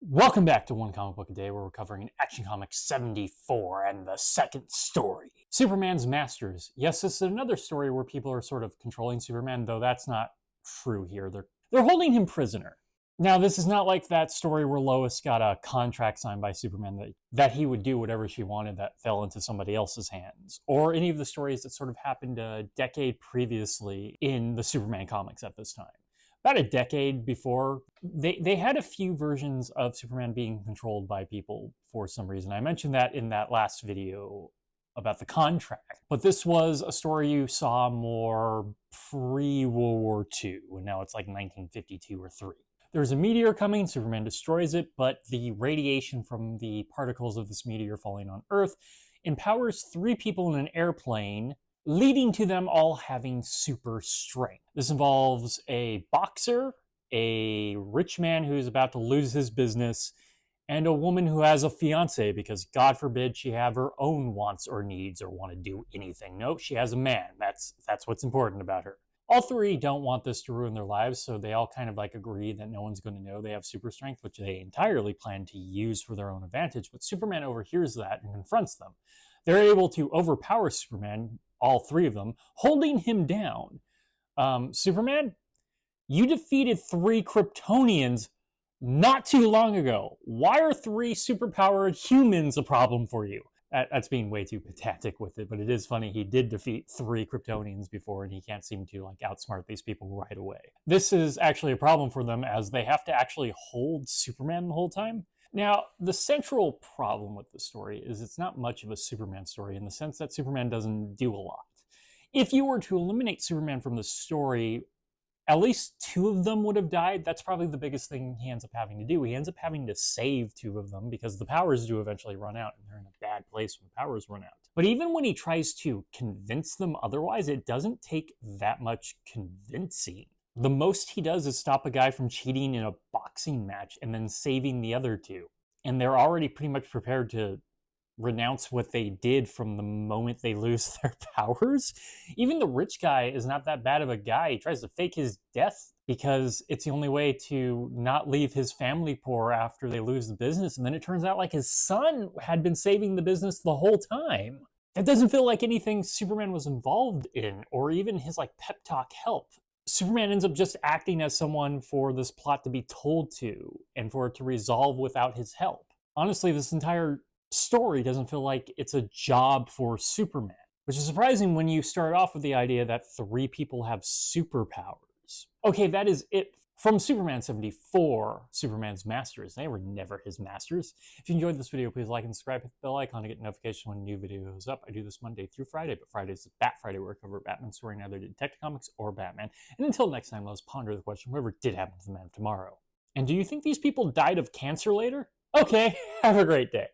Welcome back to One Comic Book a Day, where we're covering Action Comics 74 and the second story, Superman's Masters. Yes, this is another story where people are sort of controlling Superman, though that's not true here. They're holding him prisoner. Now, this is not like that story where Lois got a contract signed by Superman that he would do whatever she wanted that fell into somebody else's hands, or any of the stories that sort of happened a decade previously in the Superman comics at this time. About a decade before, they had a few versions of Superman being controlled by people for some reason. I mentioned that in that last video about the contract, but this was a story you saw more pre-World War II, and now it's like 1952 or 3. There's a meteor coming, Superman destroys it, but the radiation from the particles of this meteor falling on Earth empowers 3 people in an airplane, leading to them all having super strength. This involves a boxer, a rich man who's about to lose his business, and a woman who has a fiance because God forbid she have her own wants or needs or want to do anything. No, she has a man. That's what's important about her. All 3 don't want this to ruin their lives, so they all kind of like agree that no one's going to know they have super strength, which they entirely plan to use for their own advantage. But Superman overhears that and confronts them. They're able to overpower Superman, all 3 of them, holding him down. Superman, you defeated 3 Kryptonians not too long ago. Why are 3 superpowered humans a problem for you? That's being way too pedantic with it, but it is funny. He did defeat 3 Kryptonians before, and he can't seem to like outsmart these people right away. This is actually a problem for them, as they have to actually hold Superman the whole time. Now, the central problem with the story is it's not much of a Superman story in the sense that Superman doesn't do a lot. If you were to eliminate Superman from the story, at least 2 of them would have died. That's probably the biggest thing he ends up having to do. He ends up having to save 2 of them because the powers do eventually run out, and they're in a bad place when the powers run out. But even when he tries to convince them otherwise, it doesn't take that much convincing. The most he does is stop a guy from cheating in a boxing match and then saving the other 2. And they're already pretty much prepared to renounce what they did from the moment they lose their powers. Even the rich guy is not that bad of a guy. He tries to fake his death because it's the only way to not leave his family poor after they lose the business. And then it turns out like his son had been saving the business the whole time. That doesn't feel like anything Superman was involved in, or even his like pep talk helped. Superman ends up just acting as someone for this plot to be told to and for it to resolve without his help. Honestly, this entire story doesn't feel like it's a job for Superman, which is surprising when you start off with the idea that 3 people have superpowers. Okay, that is it from Superman 74, Superman's Masters. They were never his masters. If you enjoyed this video, please like and subscribe, hit the bell icon to get notifications when a new video goes up. I do this Monday through Friday, but Fridays is Bat Friday, where I cover a Batman story in either Detective Comics or Batman. And until next time, let's ponder the question, whatever did happen to the Man of Tomorrow. And do you think these people died of cancer later? Okay, have a great day.